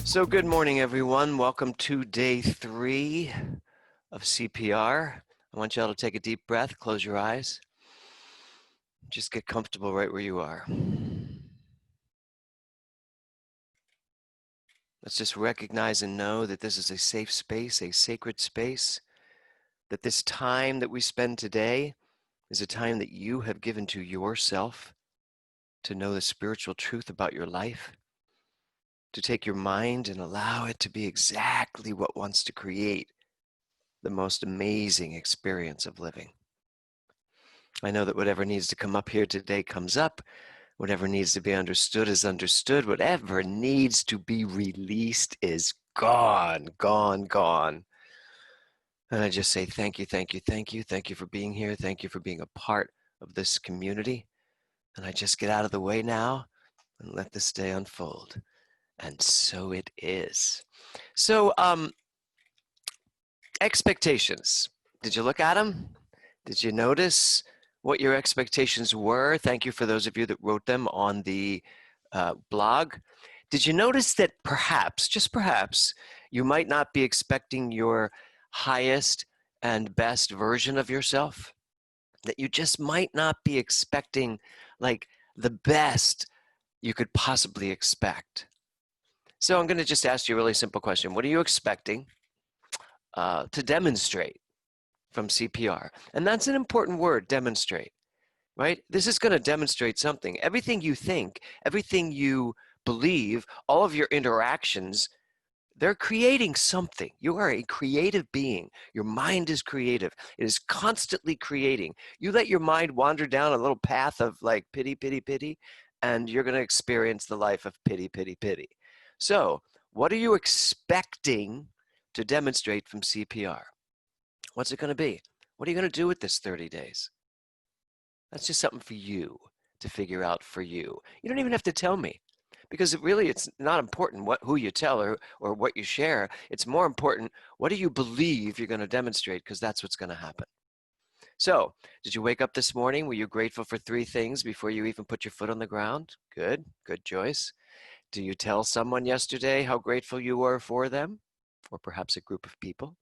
So good morning, everyone. Welcome to day 3 of C.P.R. I want y'all to take a deep breath, close your eyes. Just get comfortable right where you are. Let's just recognize and know that this is a safe space, a sacred space, that this time that we spend today is a time that you have given to yourself to know the spiritual truth about your life, to take your mind and allow it to be exactly what wants to create the most amazing experience of living. I know that whatever needs to come up here today comes up. Whatever needs to be understood is understood. Whatever needs to be released is gone, gone, gone. And I just say thank you, thank you, thank you. Thank you for being here. Thank you for being a part of this community. And I just get out of the way now and let this day unfold. And so it is. So, expectations. Did you look at them? Did you notice what your expectations were? Thank you for those of you that wrote them on the blog. Did you notice that perhaps, just perhaps, you might not be expecting your highest and best version of yourself? That you just might not be expecting like the best you could possibly expect. So I'm going to just ask you a really simple question. What are you expecting to demonstrate from C.P.R? And that's an important word, demonstrate, right? This is going to demonstrate something. Everything you think, everything you believe, all of your interactions, they're creating something. You are a creative being. Your mind is creative. It is constantly creating. You let your mind wander down a little path of like pity, pity, pity, and you're going to experience the life of pity, pity, pity. So what are you expecting to demonstrate from C.P.R? What's it going to be? What are you going to do with this 30 days? That's just something for you to figure out for you. You don't even have to tell me, because it's not important who you tell or what you share. It's more important, what do you believe you're going to demonstrate, because that's what's going to happen. So, did you wake up this morning? Were you grateful for 3 things before you even put your foot on the ground? Good, good, Joyce. Do you tell someone yesterday how grateful you were for them? Or perhaps a group of people,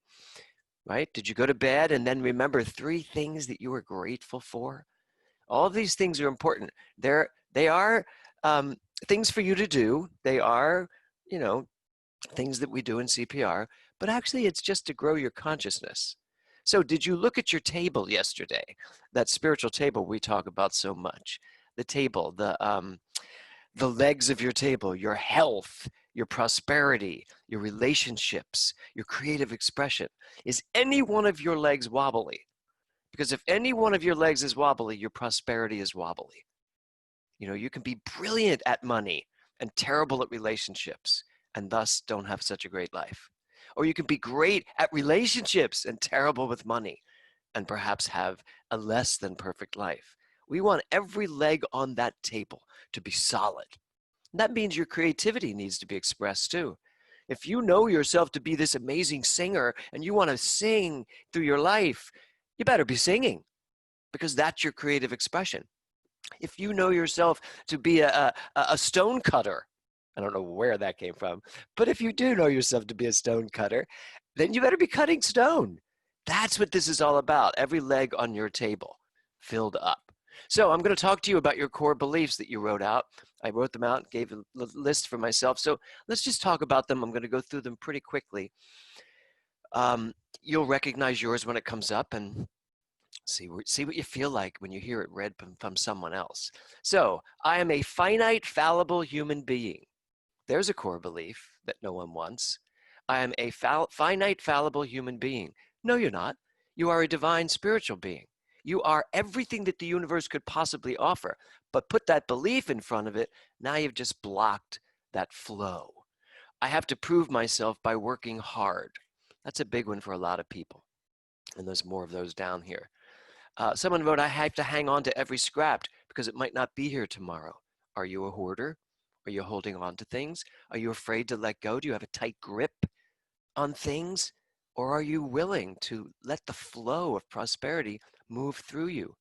right? Did you go to bed and then remember 3 things that you were grateful for? All of these things are important. They are things for you to do. They are, things that we do in C.P.R, but actually it's just to grow your consciousness. So did you look at your table yesterday? That spiritual table we talk about so much. The table, the legs of your table, your health, your prosperity, your relationships, your creative expression. Is any one of your legs wobbly? Because if any one of your legs is wobbly, your prosperity is wobbly. You can be brilliant at money and terrible at relationships and thus don't have such a great life. Or you can be great at relationships and terrible with money and perhaps have a less than perfect life. We want every leg on that table to be solid. And that means your creativity needs to be expressed too. If you know yourself to be this amazing singer and you want to sing through your life, you better be singing, because that's your creative expression. If you know yourself to be a stone cutter, I don't know where that came from, but if you do know yourself to be a stone cutter, then you better be cutting stone. That's what this is all about. Every leg on your table filled up. So I'm going to talk to you about your core beliefs that you wrote out. I wrote them out, gave a list for myself. So let's just talk about them. I'm going to go through them pretty quickly. You'll recognize yours when it comes up, and see what you feel like when you hear it read from someone else. So, I am a finite, fallible human being. There's a core belief that no one wants. I am a finite, fallible human being. No, you're not. You are a divine spiritual being. You are everything that the universe could possibly offer. But put that belief in front of it, now you've just blocked that flow. I have to prove myself by working hard. That's a big one for a lot of people. And there's more of those down here. Someone wrote, I have to hang on to every scrap because it might not be here tomorrow. Are you a hoarder? Are you holding on to things? Are you afraid to let go? Do you have a tight grip on things? Or are you willing to let the flow of prosperity move through you?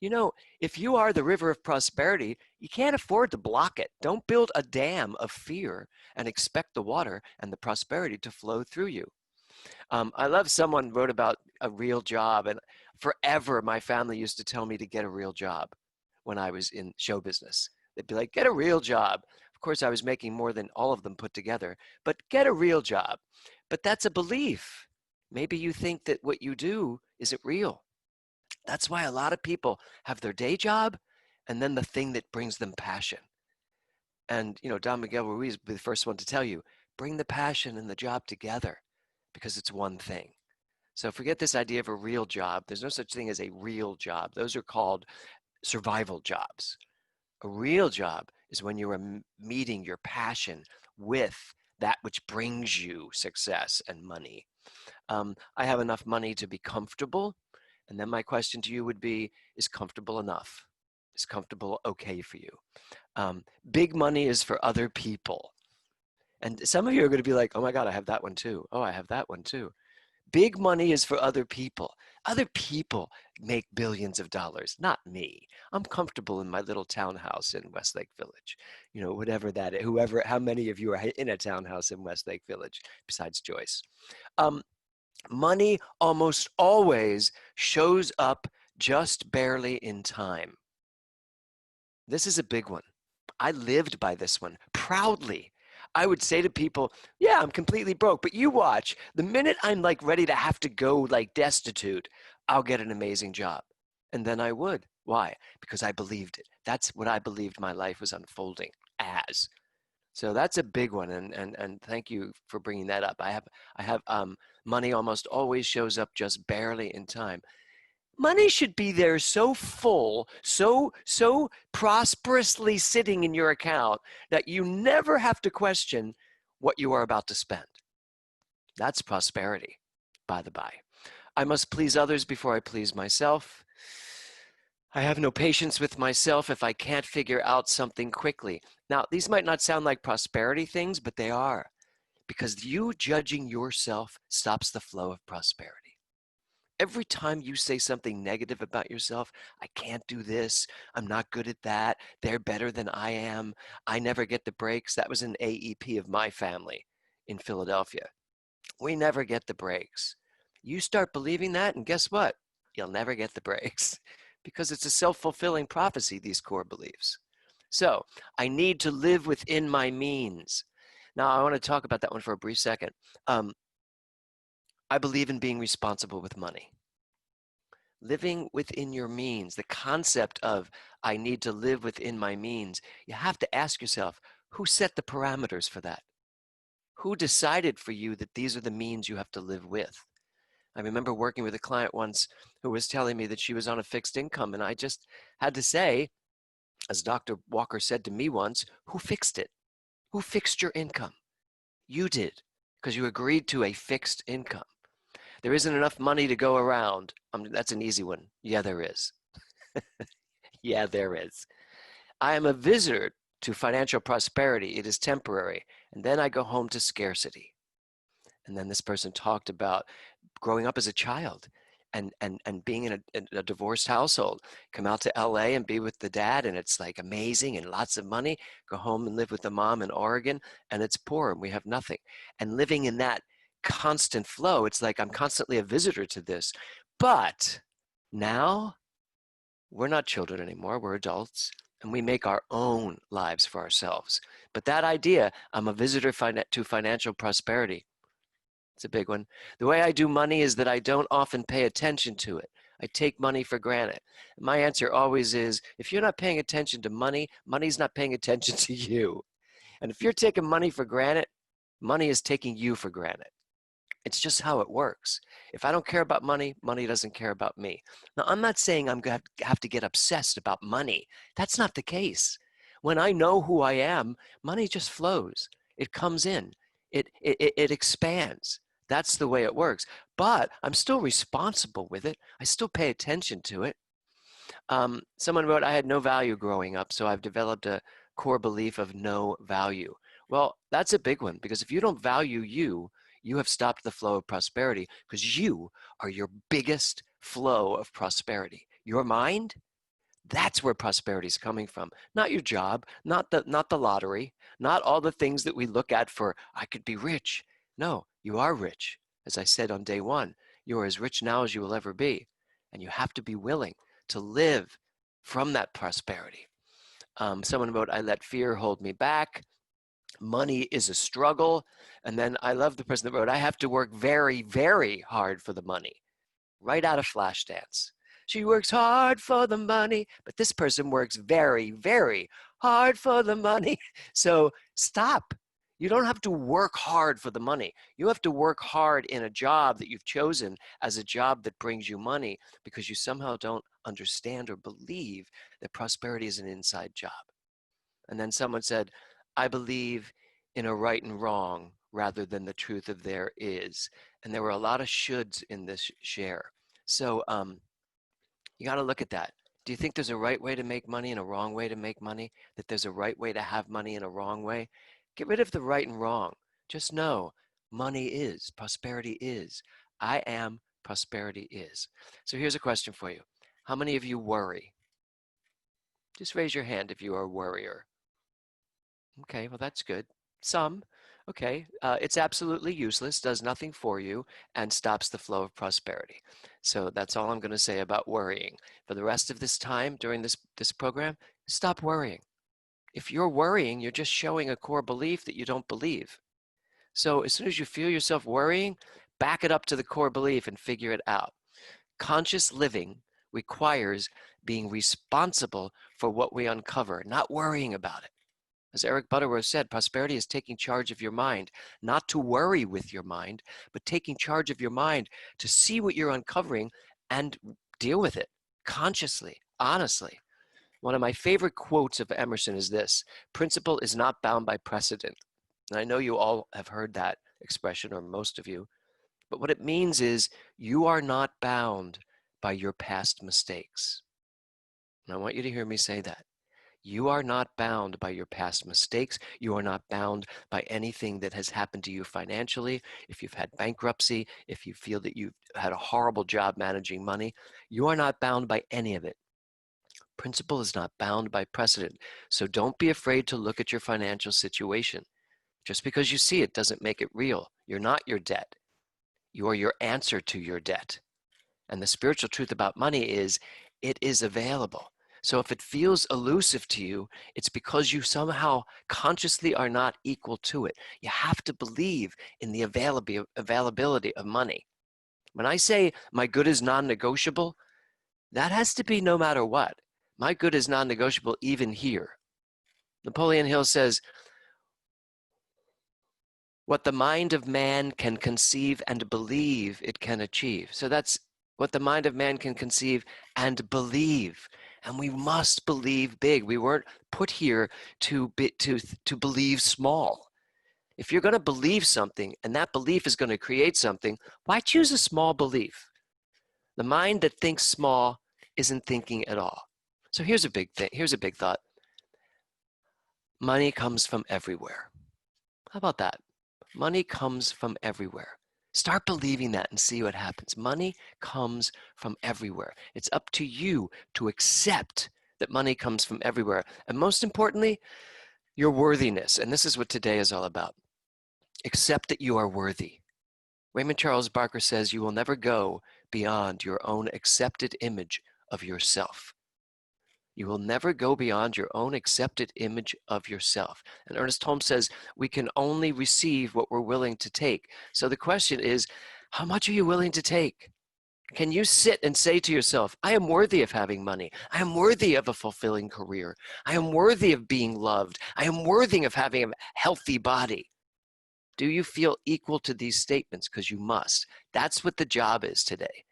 You know, if you are the river of prosperity, you can't afford to block it. Don't build a dam of fear and expect the water and the prosperity to flow through you. I love someone wrote about a real job, and forever my family used to tell me to get a real job when I was in show business. They'd be like, get a real job. Of course, I was making more than all of them put together, but get a real job. But that's a belief. Maybe you think that what you do isn't real. That's why a lot of people have their day job and then the thing that brings them passion. And, you know, Don Miguel Ruiz will be the first one to tell you, bring the passion and the job together because it's one thing. So forget this idea of a real job. There's no such thing as a real job. Those are called survival jobs. A real job is when you are meeting your passion with that which brings you success and money. I have enough money to be comfortable. And then my question to you would be, is comfortable enough? Is comfortable okay for you? Big money is for other people. And some of you are going to be like, oh my God, I have that one too. Oh, I have that one too. Big money is for other people. Other people make billions of dollars, not me. I'm comfortable in my little townhouse in Westlake Village. You know, whatever that is, whoever, how many of you are in a townhouse in Westlake Village besides Joyce? Um, Money almost always shows up just barely in time. This is a big one. I lived by this one proudly. I would say to people, yeah, I'm completely broke, but you watch. The minute I'm like ready to have to go like destitute, I'll get an amazing job. And then I would. Why? Because I believed it. That's what I believed my life was unfolding as. So that's a big one, and thank you for bringing that up. I have money almost always shows up just barely in time. Money should be there so full, so prosperously sitting in your account that you never have to question what you are about to spend. That's prosperity, by the by. I must please others before I please myself. I have no patience with myself if I can't figure out something quickly. Now, these might not sound like prosperity things, but they are, because you judging yourself stops the flow of prosperity. Every time you say something negative about yourself, I can't do this, I'm not good at that, they're better than I am, I never get the breaks. That was an AEP of my family in Philadelphia. We never get the breaks. You start believing that, and guess what? You'll never get the breaks because it's a self-fulfilling prophecy, these core beliefs. So I need to live within my means. Now, I want to talk about that one for a brief second. I believe in being responsible with money. Living within your means, the concept of I need to live within my means, you have to ask yourself, who set the parameters for that? Who decided for you that these are the means you have to live with? I remember working with a client once who was telling me that she was on a fixed income, and I just had to say, as Dr. Walker said to me once, who fixed it? Who fixed your income? You did, because you agreed to a fixed income. There isn't enough money to go around. That's an easy one. Yeah, there is. Yeah, there is. I am a visitor to financial prosperity. It is temporary. And then I go home to scarcity. And then this person talked about growing up as a child and being in a divorced household, come out to LA and be with the dad, and it's like amazing and lots of money, go home and live with the mom in Oregon, and it's poor and we have nothing. And living in that constant flow, it's like I'm constantly a visitor to this. But now we're not children anymore, we're adults, and we make our own lives for ourselves. But that idea, I'm a visitor to financial prosperity, it's a big one. The way I do money is that I don't often pay attention to it. I take money for granted. My answer always is, if you're not paying attention to money, money's not paying attention to you. And if you're taking money for granted, money is taking you for granted. It's just how it works. If I don't care about money, money doesn't care about me. Now, I'm not saying I'm going to have to get obsessed about money. That's not the case. When I know who I am, money just flows. It comes in. It expands. That's the way it works. But I'm still responsible with it. I still pay attention to it. Someone wrote, I had no value growing up, so I've developed a core belief of no value. Well, that's a big one, because if you don't value you, you have stopped the flow of prosperity, because you are your biggest flow of prosperity. Your mind That's where prosperity is coming from. Not your job, not the lottery, not all the things that we look at for, I could be rich. No, you are rich. As I said on day one, you are as rich now as you will ever be. And you have to be willing to live from that prosperity. Someone wrote, I let fear hold me back. Money is a struggle. And then I love the person that wrote, I have to work very, very hard for the money. Right out of Flashdance. She works hard for the money, but this person works very, very hard for the money. So stop. You don't have to work hard for the money. You have to work hard in a job that you've chosen as a job that brings you money because you somehow don't understand or believe that prosperity is an inside job. And then someone said, I believe in a right and wrong rather than the truth of there is. And there were a lot of shoulds in this share. So you got to look at that. Do you think there's a right way to make money and a wrong way to make money? That there's a right way to have money and a wrong way? Get rid of the right and wrong. Just know money is, prosperity is. I am, prosperity is. So here's a question for you. How many of you worry? Just raise your hand if you are a worrier. Okay, well, that's good. Some. Okay, it's absolutely useless, does nothing for you, and stops the flow of prosperity. So that's all I'm going to say about worrying. For the rest of this time during this program, stop worrying. If you're worrying, you're just showing a core belief that you don't believe. So as soon as you feel yourself worrying, back it up to the core belief and figure it out. Conscious living requires being responsible for what we uncover, not worrying about it. As Eric Butterworth said, prosperity is taking charge of your mind, not to worry with your mind, but taking charge of your mind to see what you're uncovering and deal with it consciously, honestly. One of my favorite quotes of Emerson is this: principle is not bound by precedent. And I know you all have heard that expression, or most of you, but what it means is you are not bound by your past mistakes. And I want you to hear me say that. You are not bound by your past mistakes. You are not bound by anything that has happened to you financially. If you've had bankruptcy, if you feel that you've had a horrible job managing money, you are not bound by any of it. Principle is not bound by precedent. So don't be afraid to look at your financial situation. Just because you see it doesn't make it real. You're not your debt. You are your answer to your debt. And the spiritual truth about money is it is available. So if it feels elusive to you, it's because you somehow consciously are not equal to it. You have to believe in the availability of money. When I say my good is non-negotiable, that has to be no matter what. My good is non-negotiable even here. Napoleon Hill says, what the mind of man can conceive and believe it can achieve. So that's what the mind of man can conceive and believe. And we must believe big. We weren't put here to believe small. If you're going to believe something and that belief is going to create something, why choose a small belief? The mind that thinks small isn't thinking at all. So here's a big thing. Here's a big thought. Money comes from everywhere. How about that? Money comes from everywhere. Start believing that and see what happens. Money comes from everywhere. It's up to you to accept that money comes from everywhere. And most importantly, your worthiness. And this is what today is all about. Accept that you are worthy. Raymond Charles Barker says you will never go beyond your own accepted image of yourself. You will never go beyond your own accepted image of yourself. And Ernest Holmes says we can only receive what we're willing to take. So the question is, how much are you willing to take? Can you sit and say to yourself, I am worthy of having money. I am worthy of a fulfilling career. I am worthy of being loved. I am worthy of having a healthy body. Do you feel equal to these statements? Because you must. That's what the job is today.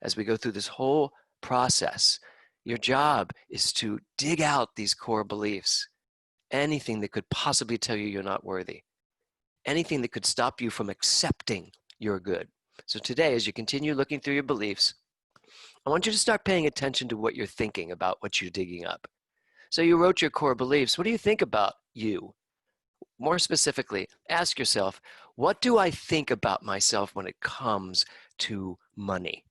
As we go through this whole process, your job is to dig out these core beliefs. Anything that could possibly tell you you're not worthy. Anything that could stop you from accepting your good. So today, as you continue looking through your beliefs, I want you to start paying attention to what you're thinking about what you're digging up. So you wrote your core beliefs. What do you think about you? More specifically, ask yourself, what do I think about myself when it comes to money?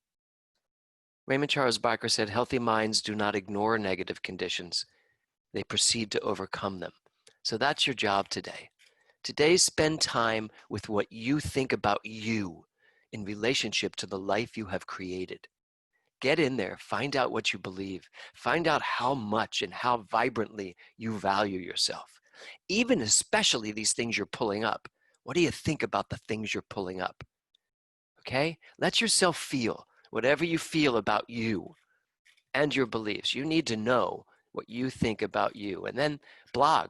Raymond Charles Barker said, healthy minds do not ignore negative conditions. They proceed to overcome them. So that's your job today. Today, spend time with what you think about you in relationship to the life you have created. Get in there, find out what you believe, find out how much and how vibrantly you value yourself. Even especially these things you're pulling up. What do you think about the things you're pulling up? Okay? Let yourself feel whatever you feel about you and your beliefs. You need to know what you think about you. And then blog.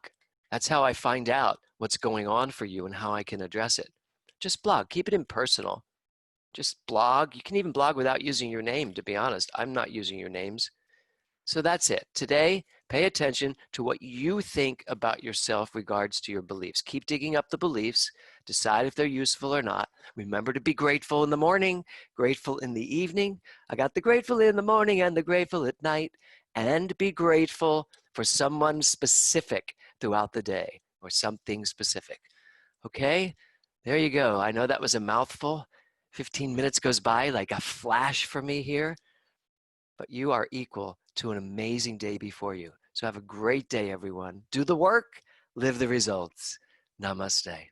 That's how I find out what's going on for you and how I can address it. Just blog. Keep it impersonal. Just blog. You can even blog without using your name, to be honest. I'm not using your names. So that's it. Today, pay attention to what you think about yourself regards to your beliefs. Keep digging up the beliefs. Decide if they're useful or not. Remember to be grateful in the morning, grateful in the evening. I got the grateful in the morning and the grateful at night. And be grateful for someone specific throughout the day or something specific. Okay? There you go. I know that was a mouthful. 15 minutes goes by like a flash for me here, but you are equal to an amazing day before you. So have a great day, everyone. Do the work, live the results. Namaste.